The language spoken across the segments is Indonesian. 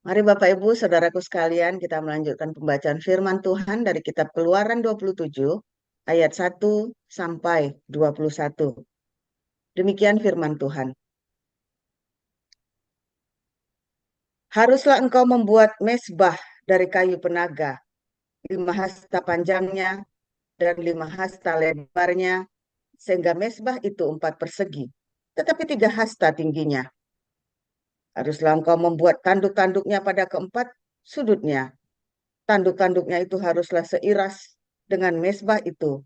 Mari Bapak Ibu, Saudaraku sekalian, kita melanjutkan pembacaan firman Tuhan dari kitab Keluaran 27, ayat 1 sampai 21. Demikian firman Tuhan. Haruslah engkau membuat mezbah dari kayu penaga, 5 hasta panjangnya dan 5 hasta lebarnya, sehingga mezbah itu 4 persegi, tetapi 3 hasta tingginya. Haruslah engkau membuat tanduk-tanduknya pada keempat sudutnya. Tanduk-tanduknya itu haruslah seiras dengan mezbah itu,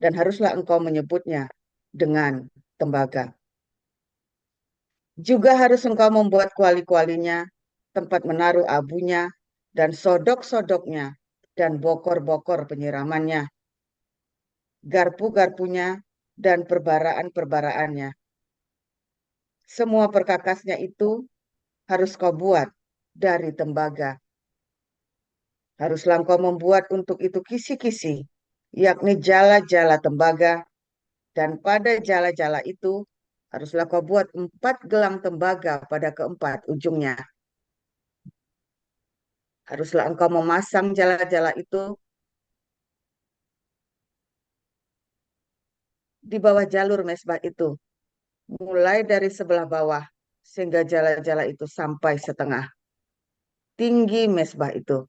dan haruslah engkau menyebutnya dengan tembaga. Juga harus engkau membuat kuali-kualinya, tempat menaruh abunya, dan sodok-sodoknya, dan bokor-bokor penyiramannya, garpu-garpunya, dan perbaraan-perbaraannya. Semua perkakasnya itu harus kau buat dari tembaga. Haruslah engkau membuat untuk itu kisi-kisi, yakni jala-jala tembaga, dan pada jala-jala itu haruslah kau buat 4 gelang tembaga pada keempat ujungnya. Haruslah engkau memasang jala-jala itu di bawah jalur mezbah itu, mulai dari sebelah bawah, sehingga jala-jala itu sampai setengah tinggi mezbah itu.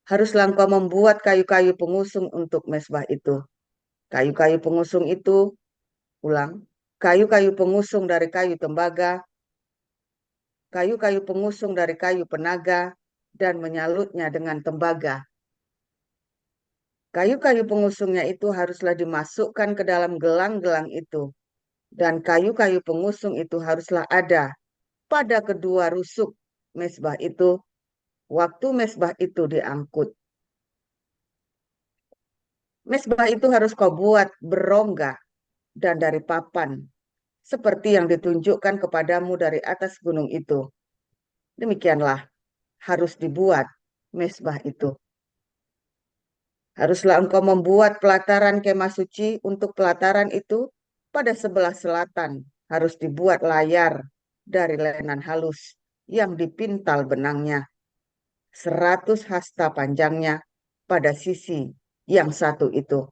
Haruslah engkau membuat kayu-kayu pengusung untuk mezbah itu. Kayu-kayu pengusung itu, ulang, kayu-kayu pengusung dari kayu tembaga, kayu-kayu pengusung dari kayu penaga, dan menyalutnya dengan tembaga. Kayu-kayu pengusungnya itu haruslah dimasukkan ke dalam gelang-gelang itu, dan kayu-kayu pengusung itu haruslah ada pada kedua rusuk mezbah itu waktu mezbah itu diangkut. Mezbah itu harus kau buat berongga dan dari papan, seperti yang ditunjukkan kepadamu dari atas gunung itu. Demikianlah harus dibuat mezbah itu. Haruslah engkau membuat pelataran kemah suci untuk pelataran itu pada sebelah selatan. Harus dibuat layar dari lenan halus yang dipintal benangnya. 100 hasta panjangnya pada sisi yang satu itu.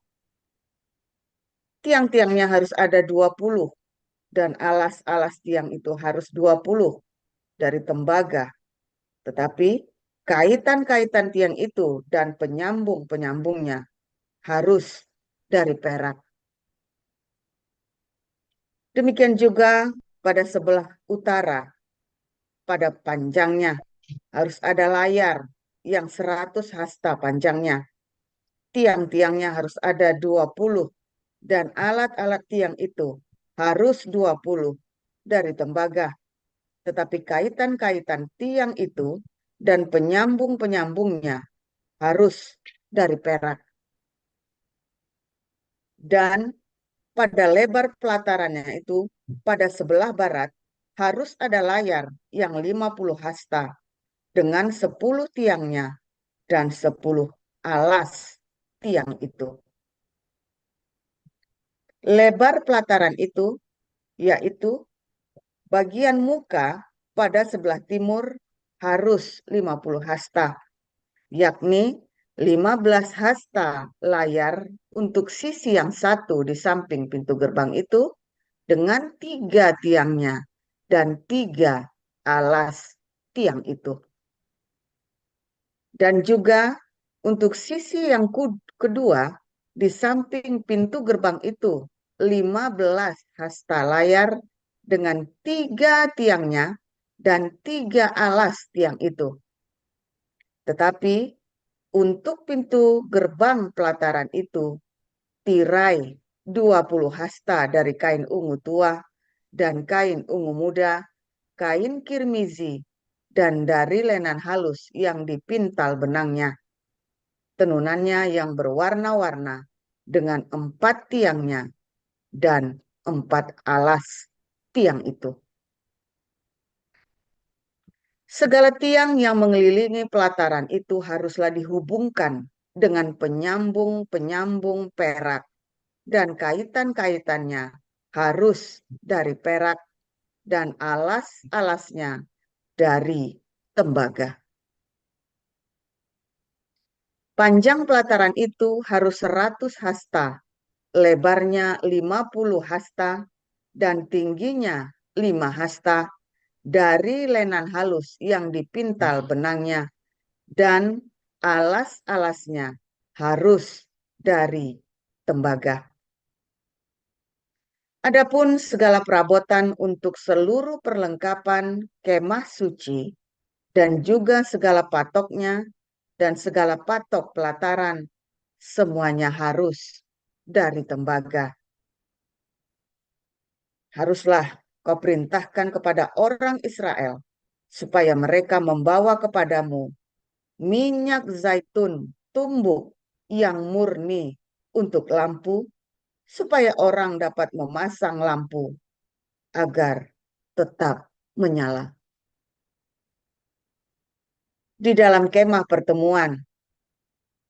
Tiang-tiangnya harus ada 20 dan alas-alas tiang itu harus 20 dari tembaga. Tetapi kaitan-kaitan tiang itu dan penyambung-penyambungnya harus dari perak. Demikian juga pada sebelah utara, pada panjangnya harus ada layar yang 100 hasta panjangnya. Tiang-tiangnya harus ada 20 dan alat-alat tiang itu harus 20 dari tembaga. Tetapi kaitan-kaitan tiang itu dan penyambung-penyambungnya harus dari perak. Dan pada lebar pelatarannya itu, pada sebelah barat, harus ada layar yang 50 hasta dengan 10 tiangnya dan 10 alas tiang itu. Lebar pelataran itu, yaitu bagian muka pada sebelah timur harus 50 hasta, yakni 15 hasta layar untuk sisi yang satu di samping pintu gerbang itu dengan 3 tiangnya dan 3 alas tiang itu. Dan juga untuk sisi yang kedua di samping pintu gerbang itu 15 hasta layar dengan 3 tiangnya dan 3 alas tiang itu. Tetapi untuk pintu gerbang pelataran itu tirai 20 hasta dari kain ungu tua dan kain ungu muda, kain kirmizi, dan dari lenan halus yang dipintal benangnya. Tenunannya yang berwarna-warna dengan 4 tiangnya dan 4 alas tiang itu. Segala tiang yang mengelilingi pelataran itu haruslah dihubungkan dengan penyambung-penyambung perak dan kaitan-kaitannya harus dari perak dan alas-alasnya dari tembaga. Panjang pelataran itu harus 100 hasta, lebarnya 50 hasta, dan tingginya 5 hasta dari lenan halus yang dipintal benangnya, dan alas-alasnya harus dari tembaga. Adapun segala perabotan untuk seluruh perlengkapan kemah suci dan juga segala patoknya dan segala patok pelataran, semuanya harus dari tembaga. Haruslah kau perintahkan kepada orang Israel supaya mereka membawa kepadamu minyak zaitun tumbuk yang murni untuk lampu, supaya orang dapat memasang lampu agar tetap menyala. Di dalam kemah pertemuan,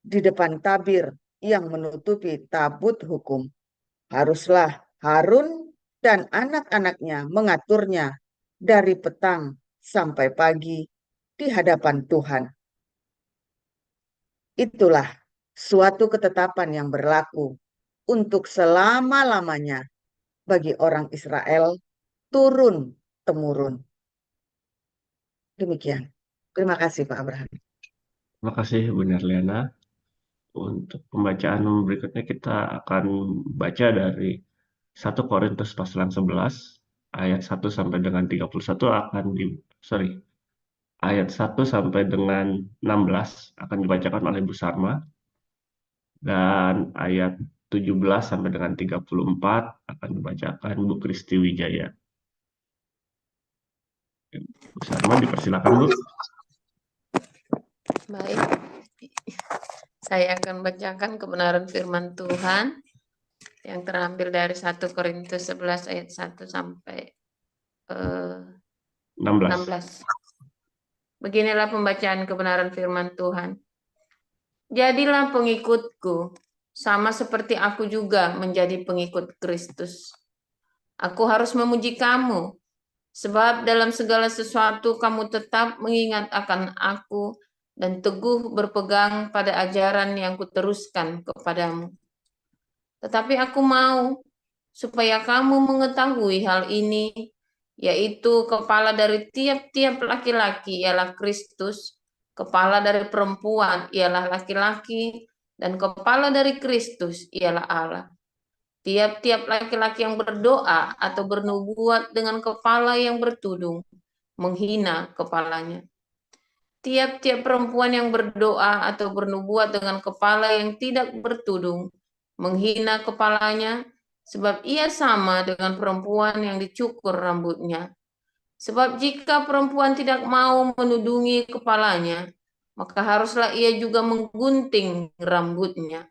di depan tabir yang menutupi tabut hukum, haruslah Harun dan anak-anaknya mengaturnya dari petang sampai pagi di hadapan Tuhan. Itulah suatu ketetapan yang berlaku untuk selama-lamanya bagi orang Israel turun-temurun. Demikian. Terima kasih Pak Abraham. Terima kasih Bu Nerliana. Untuk pembacaan berikutnya kita akan baca dari 1 Korintus pasal yang 11 ayat 1 sampai dengan 31 ayat 1 sampai dengan 16 akan dibacakan oleh Bu Sarma, dan ayat 17 sampai dengan 34 akan dibacakan Bu Kristi Wijaya. Bu Sarma, dipersilakan Bu. Baik, saya akan bacakan kebenaran firman Tuhan yang terambil dari 1 Korintus 11 ayat 1 sampai 16. Beginilah pembacaan kebenaran firman Tuhan. Jadilah pengikutku, sama seperti aku juga menjadi pengikut Kristus. Aku harus memuji kamu, sebab dalam segala sesuatu kamu tetap mengingat akan aku dan teguh berpegang pada ajaran yang kuteruskan kepadamu. Tetapi aku mau supaya kamu mengetahui hal ini, yaitu kepala dari tiap-tiap laki-laki ialah Kristus, kepala dari perempuan ialah laki-laki, dan kepala dari Kristus ialah Allah. Tiap-tiap laki-laki yang berdoa atau bernubuat dengan kepala yang bertudung, menghina kepalanya. Tiap-tiap perempuan yang berdoa atau bernubuat dengan kepala yang tidak bertudung, menghina kepalanya, sebab ia sama dengan perempuan yang dicukur rambutnya. Sebab jika perempuan tidak mau menudungi kepalanya, maka haruslah ia juga menggunting rambutnya.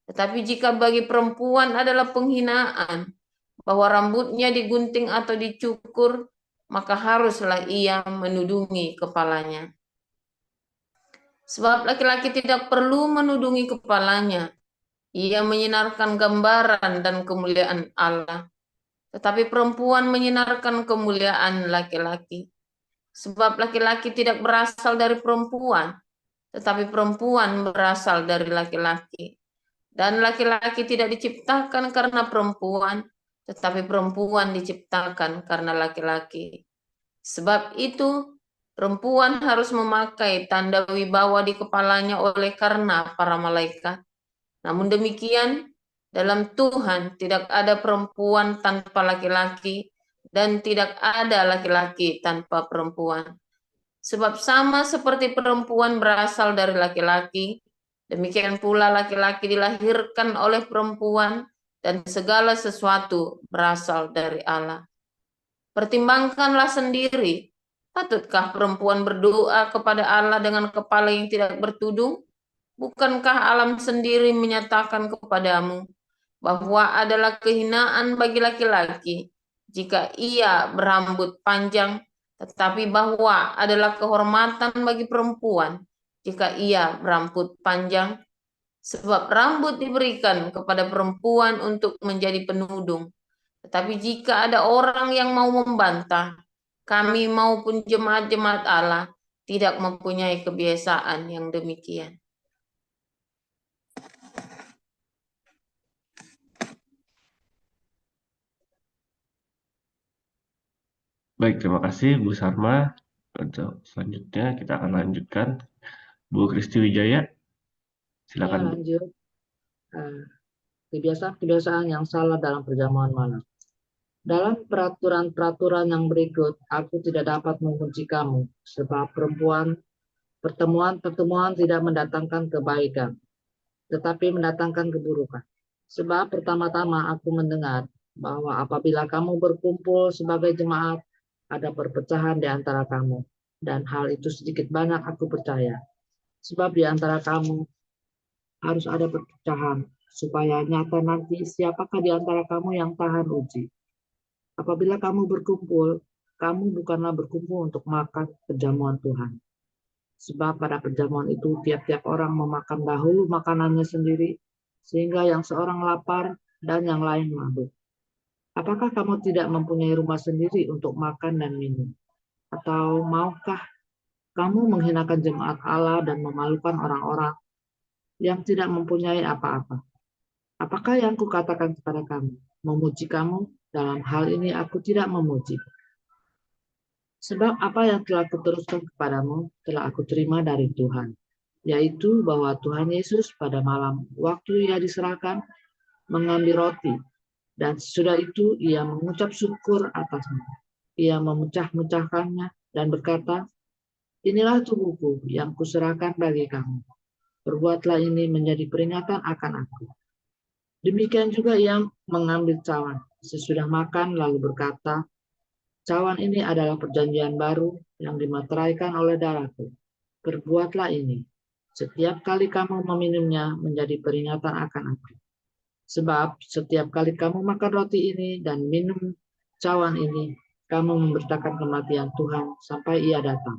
Tetapi jika bagi perempuan adalah penghinaan bahwa rambutnya digunting atau dicukur, maka haruslah ia menudungi kepalanya. Sebab laki-laki tidak perlu menudungi kepalanya. Ia menyinarkan gambaran dan kemuliaan Allah. Tetapi perempuan menyinarkan kemuliaan laki-laki. Sebab laki-laki tidak berasal dari perempuan, tetapi perempuan berasal dari laki-laki. Dan laki-laki tidak diciptakan karena perempuan, tetapi perempuan diciptakan karena laki-laki. Sebab itu, perempuan harus memakai tanda wibawa di kepalanya oleh karena para malaikat. Namun demikian, dalam Tuhan tidak ada perempuan tanpa laki-laki, dan tidak ada laki-laki tanpa perempuan. Sebab sama seperti perempuan berasal dari laki-laki, demikian pula laki-laki dilahirkan oleh perempuan, dan segala sesuatu berasal dari Allah. Pertimbangkanlah sendiri, patutkah perempuan berdoa kepada Allah dengan kepala yang tidak bertudung? Bukankah alam sendiri menyatakan kepadamu bahwa adalah kehinaan bagi laki-laki jika ia berambut panjang, tetapi bahwa adalah kehormatan bagi perempuan jika ia berambut panjang? Sebab rambut diberikan kepada perempuan untuk menjadi penudung, Tetapi jika ada orang yang mau membantah, kami maupun jemaat-jemaat Allah tidak mempunyai kebiasaan yang demikian. Baik, terima kasih Bu Sarma. Untuk selanjutnya kita akan lanjutkan Bu Kristi Wijaya. Ya, Silakan Bu. lanjut. Kebiasaan-kebiasaan yang salah dalam perjamuan malam. Dalam peraturan-peraturan yang berikut, aku tidak dapat membenci kamu, sebab pertemuan-pertemuan tidak mendatangkan kebaikan, tetapi mendatangkan keburukan. Sebab pertama-tama aku mendengar bahwa apabila kamu berkumpul sebagai jemaat, ada perpecahan di antara kamu. Dan hal itu sedikit banyak aku percaya. Sebab di antara kamu harus ada perpecahan, supaya nyata nanti siapakah di antara kamu yang tahan uji. Apabila kamu berkumpul, kamu bukanlah berkumpul untuk makan perjamuan Tuhan. Sebab pada perjamuan itu tiap-tiap orang memakan dahulu makanannya sendiri, sehingga yang seorang lapar dan yang lain mabuk. Apakah kamu tidak mempunyai rumah sendiri untuk makan dan minum? Atau maukah kamu menghinakan jemaat Allah dan memalukan orang-orang yang tidak mempunyai apa-apa? Apakah yang kukatakan kepada kamu? Memuji kamu? Dalam hal ini aku tidak memuji. Sebab apa yang telah kuteruskan kepadamu telah aku terima dari Tuhan, yaitu bahwa Tuhan Yesus pada malam waktu ia diserahkan mengambil roti, dan sesudah itu ia mengucap syukur atasnya. Ia memecah-mecahkannya dan berkata, inilah tubuhku yang kuserahkan bagi kamu. Perbuatlah ini menjadi peringatan akan aku. Demikian juga ia mengambil cawan sesudah makan lalu berkata, cawan ini adalah perjanjian baru yang dimateraikan oleh darahku. Perbuatlah ini. Setiap kali kamu meminumnya menjadi peringatan akan aku. Sebab setiap kali kamu makan roti ini dan minum cawan ini, kamu memberitakan kematian Tuhan sampai ia datang.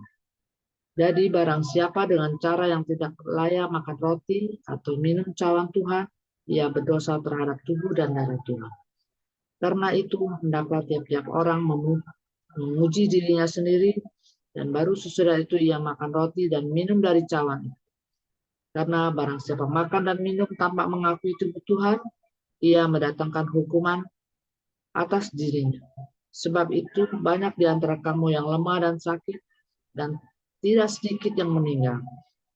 Jadi barang siapa dengan cara yang tidak layak makan roti atau minum cawan Tuhan, ia berdosa terhadap tubuh dan darah Tuhan. Karena itu, hendaklah tiap-tiap orang memuji dirinya sendiri, dan baru sesudah itu ia makan roti dan minum dari cawan itu. Karena barang siapa makan dan minum tanpa mengakui tubuh Tuhan, ia mendatangkan hukuman atas dirinya. Sebab itu banyak di antara kamu yang lemah dan sakit, dan tidak sedikit yang meninggal.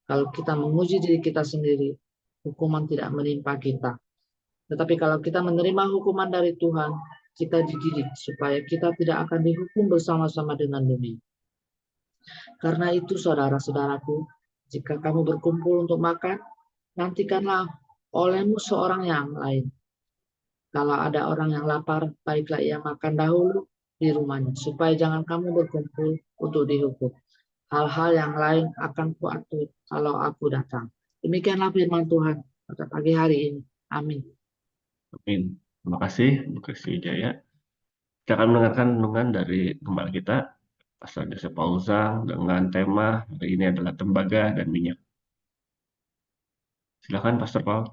Kalau kita memuji diri kita sendiri, hukuman tidak menimpa kita. Tetapi kalau kita menerima hukuman dari Tuhan, kita dididik supaya kita tidak akan dihukum bersama-sama dengan dunia. Karena itu, saudara-saudaraku, jika kamu berkumpul untuk makan, nantikanlah olehmu seorang yang lain. Kalau ada orang yang lapar, baiklah ia makan dahulu di rumahnya, supaya jangan kamu berkumpul untuk dihukum. Hal-hal yang lain akan kuatur kalau aku datang. Demikianlah firman Tuhan pada pagi hari ini. Amin. Amin. Terima kasih Bu Kristi Wijaya. Kita akan mendengarkan renungan dari gembala kita, Pastor Joseph Paulzang, dengan tema hari ini adalah tembaga dan minyak. Silakan Pastor Paul.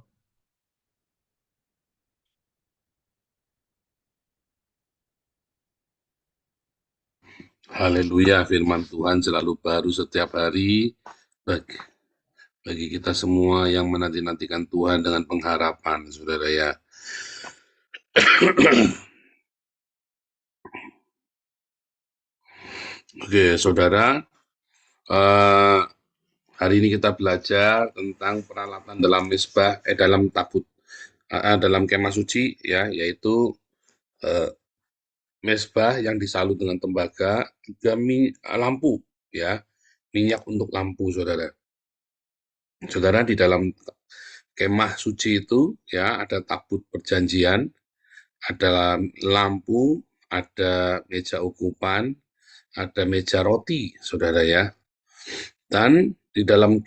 Haleluya, firman Tuhan selalu baru setiap hari bagi kita semua yang menanti-nantikan Tuhan dengan pengharapan, saudara ya. Oke, saudara, hari ini kita belajar tentang peralatan dalam mesbah, dalam tabut, dalam kemah suci, ya, yaitu mesbah yang disalut dengan tembaga, juga lampu, ya, minyak untuk lampu, saudara. Saudara, di dalam kemah suci itu, ya, ada tabut perjanjian, ada lampu, ada meja ukupan, ada meja roti, saudara ya. Dan di dalam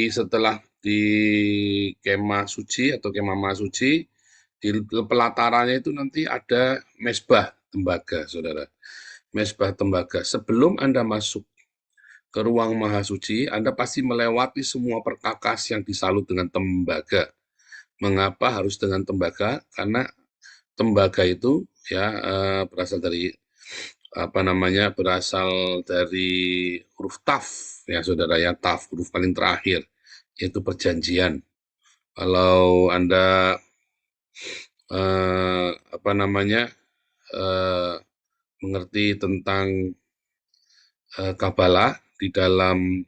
setelah di kemah suci atau kemah suci, di pelatarannya itu nanti ada mesbah tembaga, saudara. Mesbah tembaga. Sebelum Anda masuk ke ruang maha suci, Anda pasti melewati semua perkakas yang disalut dengan tembaga. Mengapa harus dengan tembaga? Karena tembaga itu ya, berasal dari huruf taf, ya saudara ya, taf, huruf paling terakhir, yaitu perjanjian. Kalau Anda eh, apa namanya eh, mengerti tentang Kabalah, di dalam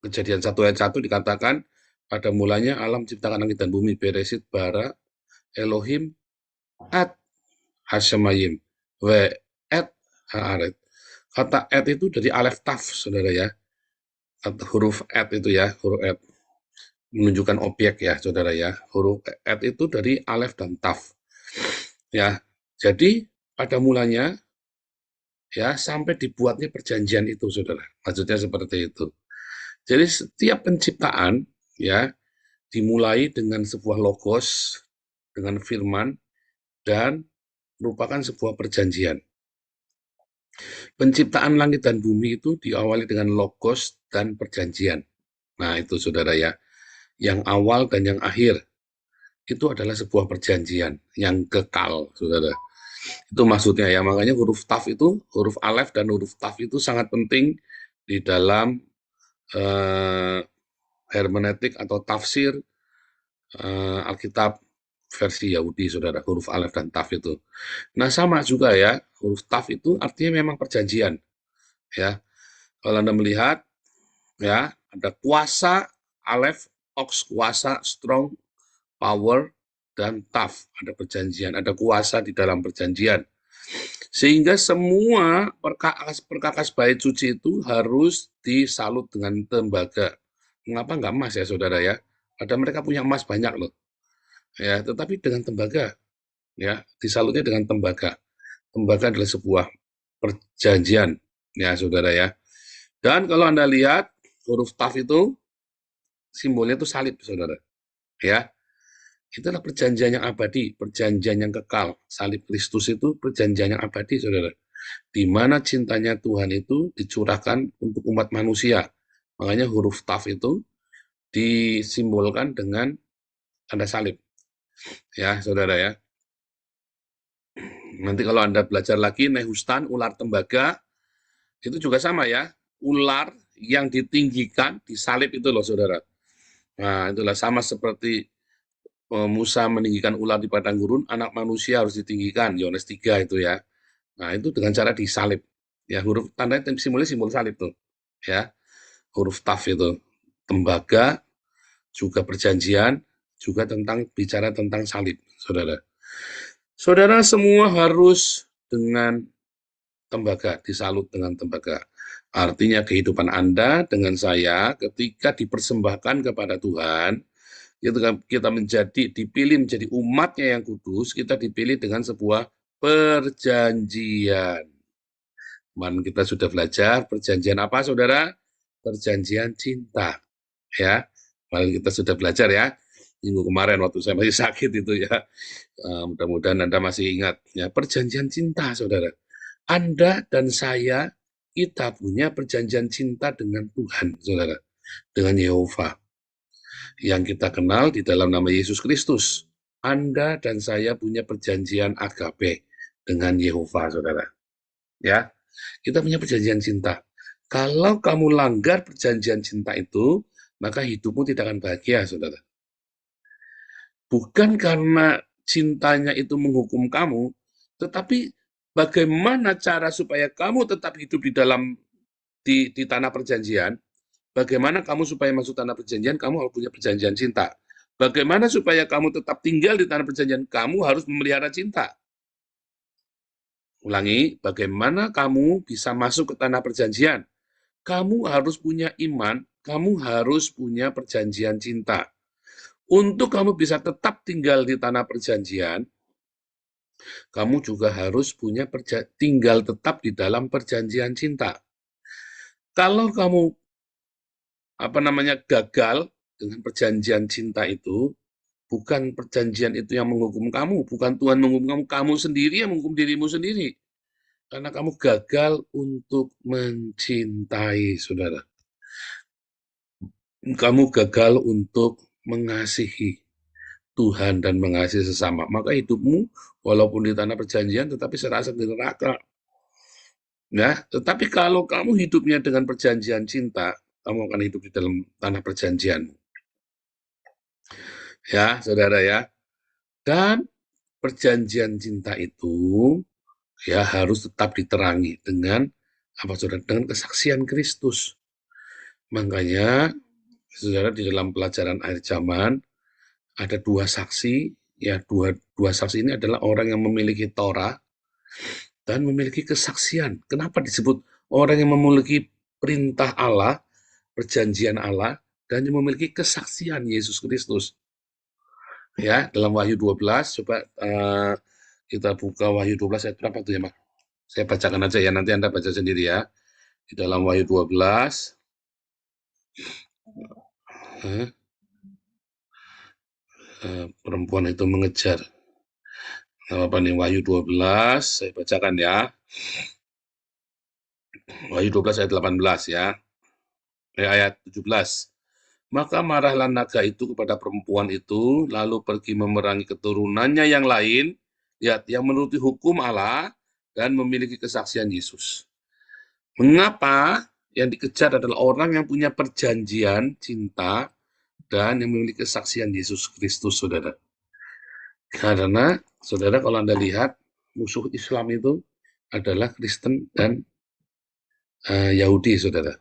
Kejadian 1 ayat 1 dikatakan, pada mulanya alam ciptakan langit dan bumi, Beresit bara Elohim at Hashemayim, we et haaret. Kata et itu dari alef taf, saudara ya. Atau huruf et itu ya, huruf et menunjukkan objek ya, saudara ya. Huruf et itu dari alef dan taf. Ya, jadi pada mulanya ya sampai dibuatnya perjanjian itu, saudara. Maksudnya seperti itu. Jadi setiap penciptaan ya dimulai dengan sebuah logos, dengan firman, dan merupakan sebuah perjanjian. Penciptaan langit dan bumi itu diawali dengan logos dan perjanjian. Nah itu saudara ya, yang awal dan yang akhir itu adalah sebuah perjanjian yang kekal, saudara. Itu maksudnya ya, makanya huruf taf itu, huruf alef dan huruf taf itu sangat penting di dalam hermeneutik atau tafsir Alkitab versi Yahudi, saudara, huruf alef dan taf itu. Nah, sama juga ya, huruf taf itu artinya memang perjanjian, ya. Kalau Anda melihat, ya, ada kuasa, alef, ox, kuasa, strong, power, dan taf, ada perjanjian, ada kuasa di dalam perjanjian. Sehingga semua perkakas bait suci itu harus disalut dengan tembaga. Mengapa enggak emas ya, saudara ya? Ada mereka punya emas banyak loh. Ya, tetapi dengan tembaga, ya, disalutnya dengan tembaga. Tembaga adalah sebuah perjanjian, ya, saudara ya. Dan kalau Anda lihat huruf taf itu simbolnya itu salib, saudara. Ya, itulah perjanjian yang abadi, perjanjian yang kekal. Salib Kristus itu perjanjian yang abadi, saudara. Di mana cintanya Tuhan itu dicurahkan untuk umat manusia. Makanya huruf taf itu disimbolkan dengan tanda salib. Ya, saudara ya. Nanti kalau Anda belajar lagi, Nehustan, ular tembaga, itu juga sama ya. Ular yang ditinggikan, disalib itu loh, saudara. Nah, itulah sama seperti Musa meninggikan ular di padang gurun, anak manusia harus ditinggikan, Yohanes 3 itu ya. Nah, itu dengan cara disalib. Ya, huruf tanda simbolnya simbol salib tuh. Ya, huruf taf itu. Tembaga, juga perjanjian, juga bicara tentang salib, saudara. Saudara semua harus dengan tembaga, disalut dengan tembaga. Artinya kehidupan Anda dengan saya ketika dipersembahkan kepada Tuhan, kita dipilih menjadi umatnya yang kudus, kita dipilih dengan sebuah perjanjian. Kemarin kita sudah belajar perjanjian apa, saudara? Perjanjian cinta. Ya, kemarin kita sudah belajar ya. Minggu kemarin waktu saya masih sakit itu ya. Mudah-mudahan Anda masih ingat ya, perjanjian cinta, saudara. Anda dan saya, kita punya perjanjian cinta dengan Tuhan, saudara. Dengan Yehova. Yang kita kenal di dalam nama Yesus Kristus. Anda dan saya punya perjanjian agape dengan Yehova, saudara. Ya, kita punya perjanjian cinta. Kalau kamu langgar perjanjian cinta itu, maka hidupmu tidak akan bahagia, saudara. Bukan karena cintanya itu menghukum kamu, tetapi bagaimana cara supaya kamu tetap hidup di tanah perjanjian. Bagaimana kamu supaya masuk tanah perjanjian, kamu harus punya perjanjian cinta. Bagaimana supaya kamu tetap tinggal di tanah perjanjian, kamu harus memelihara cinta. Ulangi, bagaimana kamu bisa masuk ke tanah perjanjian? Kamu harus punya iman, kamu harus punya perjanjian cinta. Untuk kamu bisa tetap tinggal di tanah perjanjian, kamu juga harus tinggal tetap di dalam perjanjian cinta. Kalau kamu gagal dengan perjanjian cinta itu, bukan perjanjian itu yang menghukum kamu, bukan Tuhan menghukum kamu, kamu sendiri yang menghukum dirimu sendiri. Karena kamu gagal untuk mencintai, saudara. Kamu gagal untuk mengasihi. Tuhan dan mengasihi sesama, maka hidupmu walaupun di tanah perjanjian tetapi serasa di neraka. Ya, tetapi kalau kamu hidupnya dengan perjanjian cinta, kamu akan hidup di dalam tanah perjanjian. Ya, saudara ya. Dan perjanjian cinta itu ya harus tetap diterangi dengan apa saudara? Dengan kesaksian Kristus. Makanya saudara di dalam pelajaran akhir zaman ada dua saksi, ya dua saksi ini adalah orang yang memiliki Torah dan memiliki kesaksian. Kenapa disebut orang yang memiliki perintah Allah, perjanjian Allah, dan yang memiliki kesaksian Yesus Kristus? Ya, dalam Wahyu 12, coba kita buka Wahyu 12 ayat berapa tuh ya, Mas? Saya bacakan aja ya, nanti Anda baca sendiri ya. Di dalam Wahyu 12, perempuan itu mengejar. Apa nih, Wahyu 12, saya bacakan ya. Wahyu 12 ayat 18 ya. Ayat 17. Maka marahlah naga itu kepada perempuan itu, lalu pergi memerangi keturunannya yang lain, yang menuruti hukum Allah dan memiliki kesaksian Yesus. Mengapa yang dikejar adalah orang yang punya perjanjian cinta dan yang memiliki kesaksian Yesus Kristus, saudara. Karena, saudara, kalau Anda lihat, musuh Islam itu adalah Kristen dan Yahudi, saudara.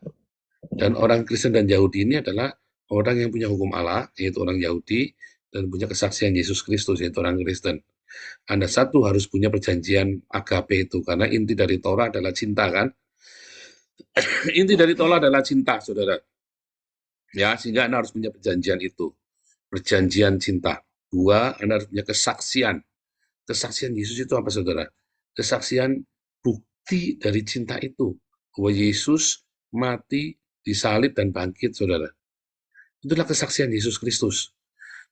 Dan orang Kristen dan Yahudi ini adalah orang yang punya hukum Allah, yaitu orang Yahudi, dan punya kesaksian Yesus Kristus, yaitu orang Kristen. Anda satu harus punya perjanjian agape itu, karena inti dari Torah adalah cinta, kan? Inti dari Torah adalah cinta, saudara. Ya, sehingga Anda harus punya perjanjian itu. Perjanjian cinta. Dua, Anda harus punya kesaksian. Kesaksian Yesus itu apa, saudara? Kesaksian bukti dari cinta itu. Bahwa Yesus mati, disalib, dan bangkit, saudara. Itulah kesaksian Yesus Kristus.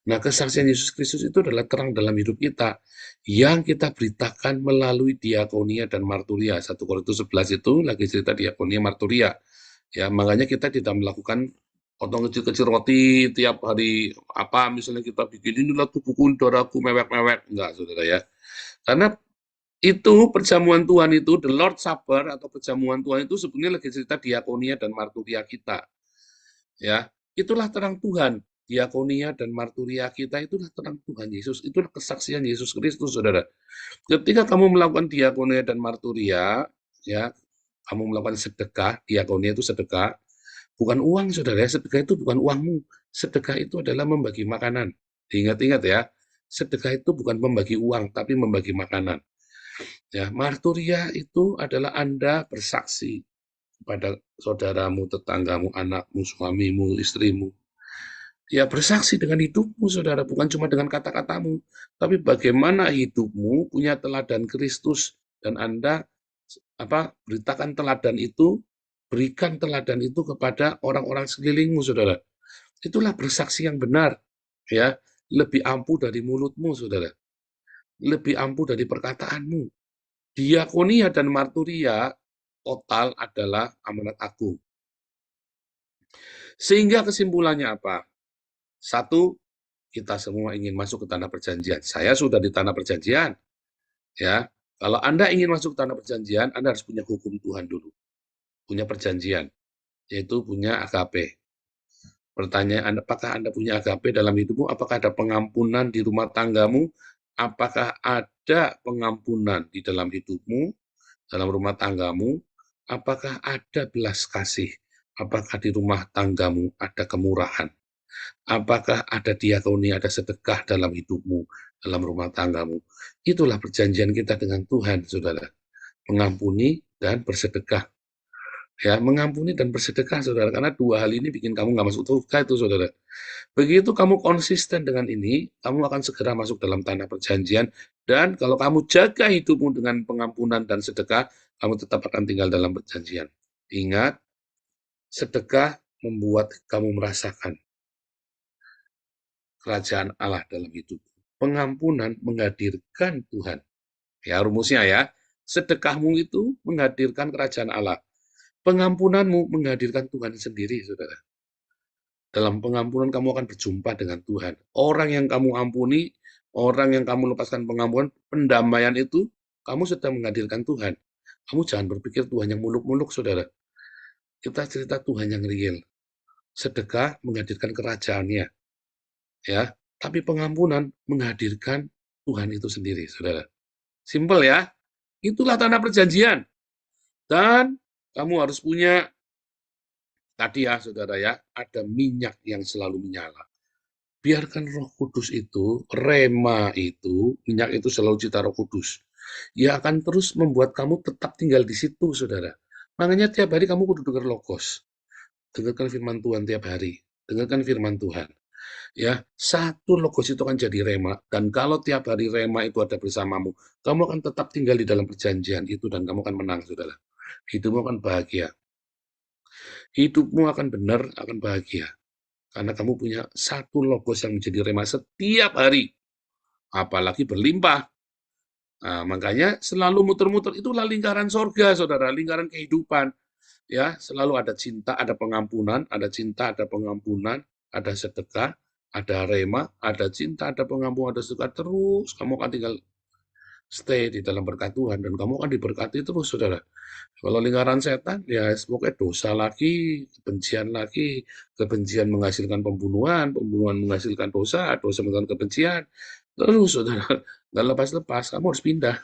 Nah, kesaksian Yesus Kristus itu adalah terang dalam hidup kita yang kita beritakan melalui diakonia dan marturia. 1 Korintus 11 itu lagi cerita diakonia marturia. Ya, makanya kita tidak melakukan potong kecil-kecil roti tiap hari, apa misalnya kita bikin inilah tubuhku, darahku, mewek-mewek. Enggak, saudara ya. Karena itu perjamuan Tuhan itu, the Lord Supper atau perjamuan Tuhan itu sebenarnya lagi cerita diakonia dan marturia kita. Ya, itulah terang Tuhan. Diakonia dan marturia kita itulah terang Tuhan Yesus. Itulah kesaksian Yesus Kristus, saudara. Ketika kamu melakukan diakonia dan marturia, ya, kamu melakukan sedekah, diakonia itu sedekah, bukan uang, saudara. Sedekah itu bukan uangmu. Sedekah itu adalah membagi makanan. Ingat-ingat ya, sedekah itu bukan membagi uang, tapi membagi makanan. Ya, marturia itu adalah Anda bersaksi pada saudaramu, tetanggamu, anakmu, suamimu, istrimu. Ya, bersaksi dengan hidupmu, saudara, bukan cuma dengan kata-katamu, tapi bagaimana hidupmu punya teladan Kristus, dan Anda beritakan teladan itu, berikan teladan itu kepada orang-orang sekelilingmu, saudara. Itulah bersaksi yang benar, ya, lebih ampuh dari mulutmu, saudara, lebih ampuh dari perkataanmu. Diakonia dan marturia total adalah amanat agung. Sehingga kesimpulannya apa? Satu, kita semua ingin masuk ke tanah perjanjian. Saya sudah di tanah perjanjian. Ya, kalau Anda ingin masuk ke tanah perjanjian, Anda harus punya hukum Tuhan dulu. Punya perjanjian, yaitu punya agape. Pertanyaan, apakah Anda punya agape dalam hidupmu? Apakah ada pengampunan di rumah tanggamu? Apakah ada pengampunan di dalam hidupmu, dalam rumah tanggamu? Apakah ada belas kasih? Apakah di rumah tanggamu ada kemurahan? Apakah ada diakoni, ada sedekah dalam hidupmu, dalam rumah tanggamu? Itulah perjanjian kita dengan Tuhan, saudara. Mengampuni dan bersedekah. Ya, mengampuni dan bersedekah, saudara. Karena dua hal ini bikin kamu nggak masuk surga itu, saudara. Begitu kamu konsisten dengan ini, kamu akan segera masuk dalam tanah perjanjian. Dan kalau kamu jaga hidupmu dengan pengampunan dan sedekah, kamu tetap akan tinggal dalam perjanjian. Ingat, sedekah membuat kamu merasakan kerajaan Allah dalam hidup. Pengampunan menghadirkan Tuhan. Ya, rumusnya ya. Sedekahmu itu menghadirkan kerajaan Allah. Pengampunanmu menghadirkan Tuhan sendiri, saudara. Dalam pengampunan kamu akan berjumpa dengan Tuhan. Orang yang kamu ampuni, orang yang kamu lepaskan pengampunan, pendamaian itu, kamu sedang menghadirkan Tuhan. Kamu jangan berpikir Tuhan yang muluk-muluk, saudara. Kita cerita Tuhan yang real. Sedekah menghadirkan kerajaannya, ya. Tapi pengampunan menghadirkan Tuhan itu sendiri, saudara. Simple ya. Itulah tanda perjanjian. Dan kamu harus punya, tadi ya saudara ya, ada minyak yang selalu menyala. Biarkan Roh Kudus itu, rema itu, minyak itu selalu cita Roh Kudus. Ia akan terus membuat kamu tetap tinggal di situ, saudara. Makanya tiap hari kamu kudu dengar logos. Dengarkan firman Tuhan tiap hari. Dengarkan firman Tuhan. Ya, satu logos itu akan jadi rema. Dan kalau tiap hari rema itu ada bersamamu, kamu akan tetap tinggal di dalam perjanjian itu dan kamu akan menang, saudara. Hidupmu akan bahagia. Hidupmu akan benar, akan bahagia. Karena kamu punya satu logos yang menjadi rema setiap hari. Apalagi berlimpah. Nah, makanya selalu muter-muter, itulah lingkaran sorga, saudara, lingkaran kehidupan. Ya, selalu ada cinta, ada pengampunan, ada cinta, ada pengampunan, ada sedekah, ada rema, ada cinta, ada pengampunan, ada sedekah, terus kamu akan tinggal stay di dalam berkat Tuhan dan kamu akan diberkati terus, saudara. Kalau lingkaran setan, ya pokoknya dosa lagi, kebencian menghasilkan pembunuhan, pembunuhan menghasilkan dosa, dosa menghasilkan kebencian. Terus, saudara, nggak lepas-lepas, kamu harus pindah.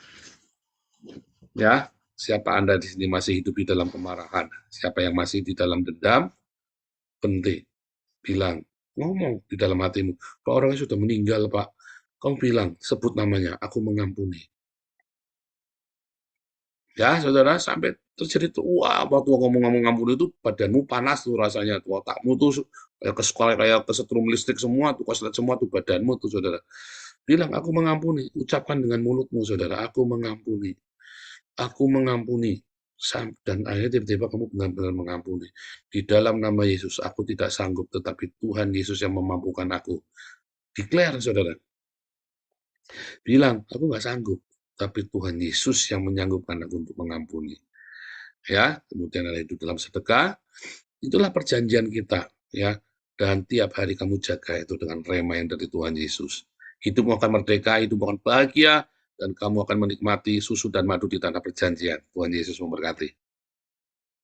Ya, siapa Anda di sini masih hidup di dalam kemarahan? Siapa yang masih di dalam dendam? Penting. Bilang, ngomong di dalam hatimu. Pak, orangnya sudah meninggal, Pak. Kamu bilang, sebut namanya, aku mengampuni. Ya, saudara, sampai terjadi tuh, wah, waktu ngomong-ngomong ampun itu badanmu panas tuh rasanya, tuh otakmu tuh kayak kesetrum listrik semua, tuh koslet semua tuh badanmu tuh, saudara. Bilang, aku mengampuni, ucapkan dengan mulutmu, saudara, aku mengampuni, dan akhirnya tiba-tiba kamu benar-benar mengampuni. Di dalam nama Yesus, aku tidak sanggup, tetapi Tuhan Yesus yang memampukan aku. Declare, saudara. Bilang, aku nggak sanggup, tapi Tuhan Yesus yang menyanggupkan aku untuk mengampuni. Ya, kemudian ada hidup dalam sedekah, itulah perjanjian kita, ya. Dan tiap hari kamu jaga itu dengan rema yang dari Tuhan Yesus. Hidupmu akan merdeka, hidupmu akan bahagia, dan kamu akan menikmati susu dan madu di tanah perjanjian. Tuhan Yesus memberkati.